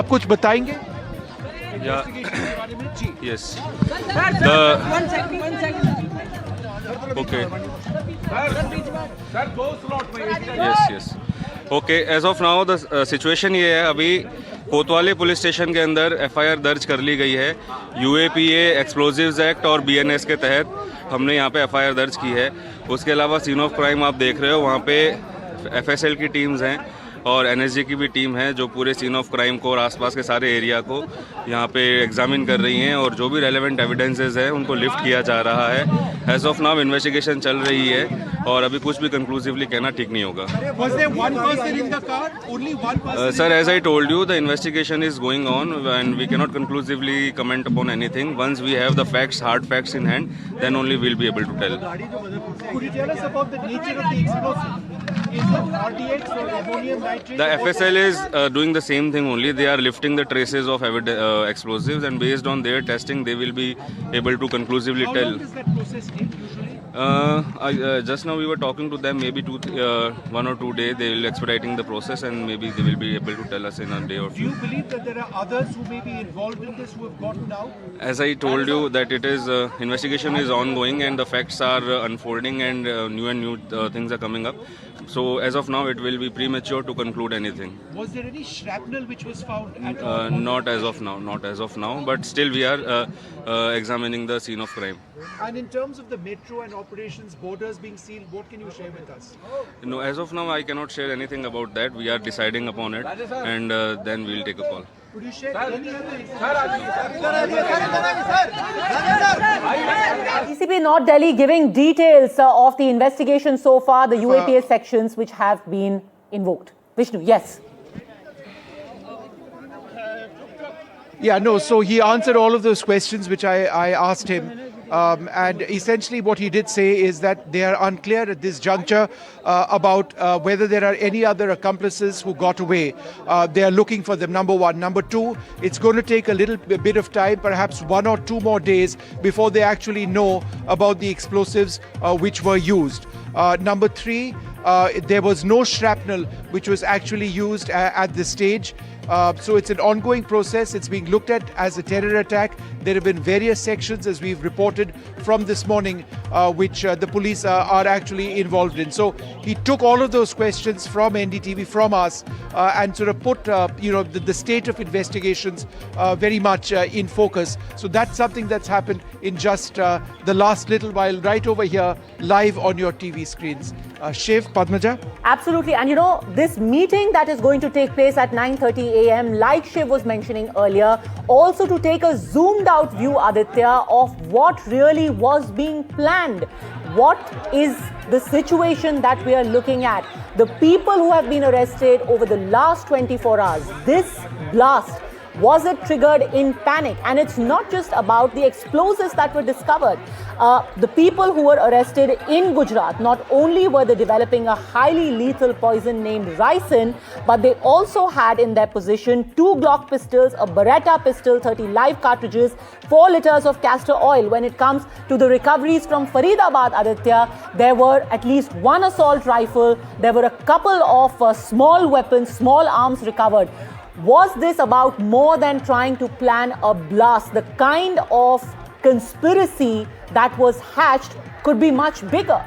आप कुछ बताएंगे? Yeah. Ji. Yes. One second. Okay. Yes. Okay. As of now, the situation ये है, अभी कोतवाली पुलिस स्टेशन के अंदर FIR दर्ज कर ली गई है। UAPA एक्सप्लोजिव्स एक्ट और BNS के तहत हमने यहाँ पे FIR दर्ज की है। उसके अलावा सीन ऑफ क्राइम आप देख रहे हो, वहाँ पे FSL की टीम्स हैं और NSG की भी टीम है जो पूरे सीन ऑफ क्राइम को और आसपास के सारे एरिया को यहाँ पे एग्जामिन कर रही हैं और जो भी रेलेवेंट एविडेंसेस हैं उनको लिफ्ट किया जा रहा है। एज ऑफ नाउ इन्वेस्टिगेशन चल रही है और अभी कुछ भी कंक्लूसिवली कहना ठीक नहीं होगा। Sir, as I told you, the investigation is going on and we cannot conclusively comment upon anything. Once we have the facts, hard facts in hand, then only we'll be able to tell. The FSL is doing the same thing only. They are lifting the traces of explosives, and based on their testing, they will be able to conclusively tell. How long does that process take usually? Just now we were talking to them. Maybe 1 or 2 days they will expediting the process, and maybe they will be able to tell us in a day or Do you two. believe that there are others who may be involved in this who have gotten out? As I told you, that it is investigation is ongoing and the facts are unfolding and new things are coming up. So as of now, it will be premature to conclude anything. Was there any shrapnel which was found at all? Not as of now. But still, we are examining the scene of crime. And in terms of the metro and operations, borders being sealed, what can you share with us? No, as of now, I cannot share anything about that. We are deciding upon it, and then we'll take a call. Could you share any other DCP North Delhi giving details of the investigation so far, the UAPA sections which have been invoked. Vishnu, yes. Yeah, no, so he answered all of those questions which I asked him. And essentially what he did say is that they are unclear at this juncture about whether there are any other accomplices who got away. They are looking for them, number one. Number two, it's going to take a little bit of time, perhaps 1 or 2 more days before they actually know about the explosives which were used. Number three, there was no shrapnel which was actually used at this stage. So it's an ongoing process. It's being looked at as a terror attack. There have been various sections, as we've reported from this morning, which the police are actually involved in. So he took all of those questions from NDTV, from us, and sort of put the state of investigations very much in focus. So that's something that's happened in just the last little while, right over here, live on your TV screens. Shiv, Padmaja? Absolutely. And this meeting that is going to take place at 9:30 a.m., like Shiv was mentioning earlier, also to take a zoomed out view, Aditya, of what really was being planned. What is the situation that we are looking at? The people who have been arrested over the last 24 hours, this blast, was it triggered in panic? And it's not just about the explosives that were discovered. The people who were arrested in Gujarat, not only were they developing a highly lethal poison named ricin, but they also had in their possession 2 Glock pistols, a Beretta pistol, 30 live cartridges, 4 liters of castor oil. When it comes to the recoveries from Faridabad, Aditya, there were at least 1 assault rifle, there were a couple of small weapons, small arms recovered. Was this about more than trying to plan a blast? The kind of conspiracy that was hatched could be much bigger.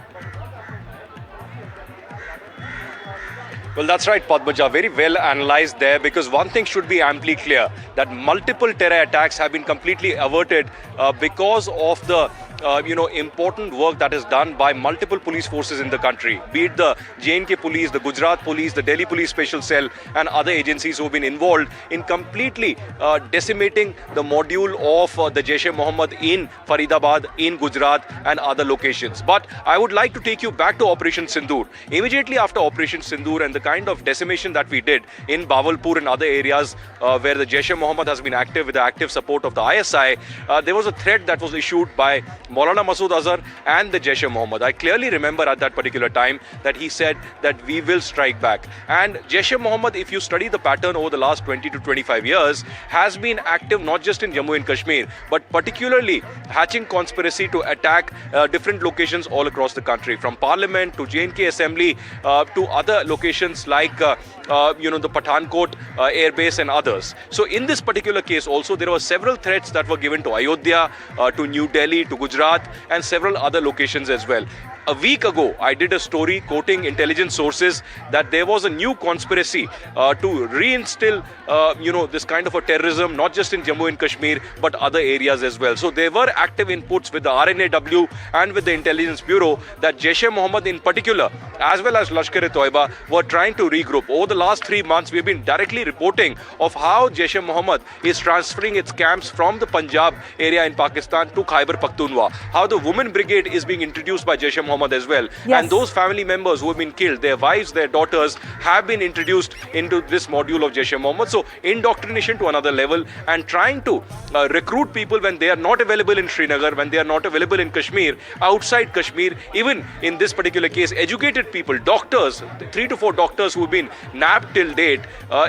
Well, that's right, Padmaja. Very well analyzed there, because one thing should be amply clear, that multiple terror attacks have been completely averted because of the important work that is done by multiple police forces in the country, be it the J&K police, the Gujarat police, the Delhi police special cell, and other agencies who have been involved in completely decimating the module of the Jaish-e-Mohammed in Faridabad, in Gujarat, and other locations. But I would like to take you back to Operation Sindoor. Immediately after Operation Sindoor and the kind of decimation that we did in Bawalpur and other areas where the Jaish-e-Mohammed has been active with the active support of the ISI, there was a threat that was issued by Maulana Masood Azhar and the Jaish-e-Mohammed. I clearly remember at that particular time that he said that we will strike back. And Jaish-e-Mohammed, if you study the pattern over the last 20 to 25 years, has been active not just in Jammu and Kashmir, but particularly hatching conspiracy to attack different locations all across the country, from Parliament to J&K Assembly to other locations like the Pathankot Air Base and others. So in this particular case also, there were several threats that were given to Ayodhya, to New Delhi, to Gujarat, and several other locations as well. A week ago, I did a story quoting intelligence sources that there was a new conspiracy to reinstill, this kind of a terrorism, not just in Jammu and Kashmir, but other areas as well. So there were active inputs with the RNAW and with the Intelligence Bureau that Jaish-e-Mohammed in particular, as well as Lashkar-e-Toiba, were trying to regroup. Over the last 3 months, we've been directly reporting of how Jaish-e-Mohammed is transferring its camps from the Punjab area in Pakistan to Khyber Pakhtunkhwa. How the Women Brigade is being introduced by Jaish-e-Mohammed as well. Yes. And those family members who have been killed, their wives, their daughters, have been introduced into this module of Jaish-e-Mohammed. So indoctrination to another level, and trying to recruit people when they are not available in Srinagar, when they are not available in Kashmir, outside Kashmir, even in this particular case, educated people, doctors, 3 to 4 doctors who have been nabbed till date,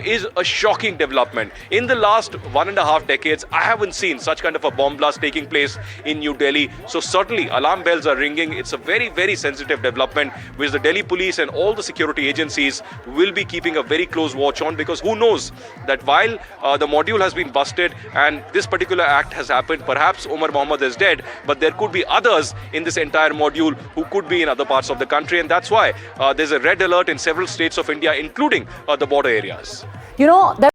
is a shocking development. In the last 1.5 decades, I haven't seen such kind of a bomb blast taking place in New Delhi. So certainly alarm bells are ringing. It's a very, very sensitive development, which the Delhi police and all the security agencies will be keeping a very close watch on, because who knows that while the module has been busted and this particular act has happened, perhaps Umar Mohammed is dead, but there could be others in this entire module who could be in other parts of the country, and that's why there's a red alert in several states of India, including the border areas. There